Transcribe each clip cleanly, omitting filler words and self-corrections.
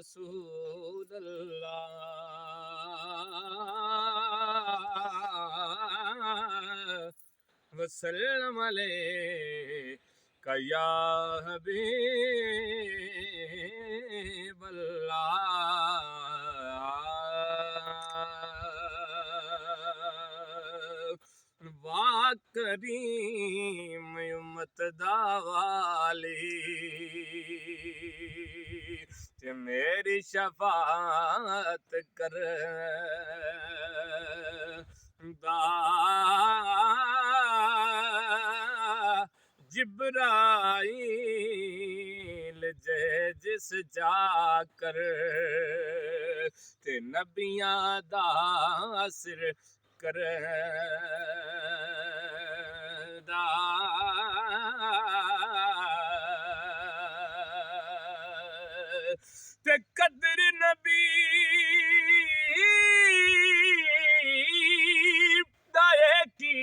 रसूल अल्लाह वसल्लम अलैका या हबीब अल्लाह। वाह करीम उम्मत दा वाली ते मेरी शफात कर जिब्राईल जे जिस जाकर ते नबियां दा सिर कर ते कदर नबी दाए की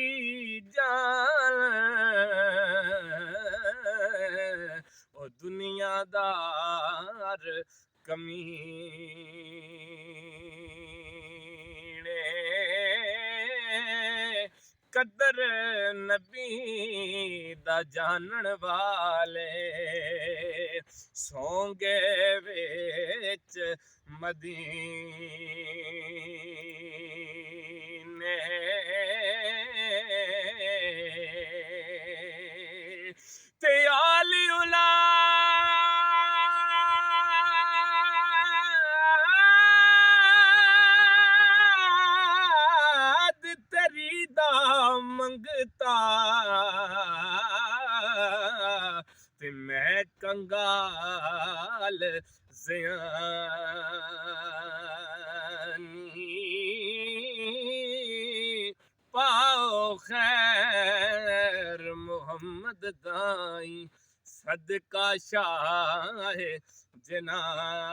जान ओ दुनियादार कमीने कदर नबी दा जानन वाले सोंगे विच मदीने ते आली औलाद तेरी दा मंगता ते मैं कंगाल ज़ियानी पाओ खैर मोहम्मद दाई सदका शाहे जनानी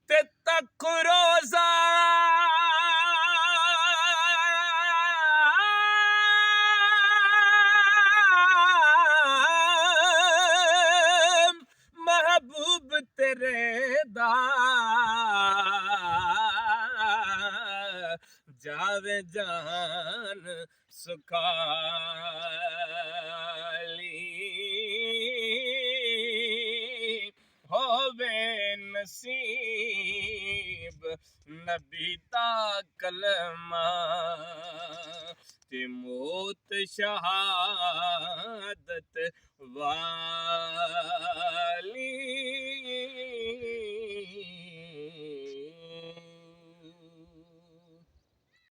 ते तक रोजा महबूब तेरे दा जावे जान सुखाली होवे नसीब नबी दा कलमा ते मौत शहादत वा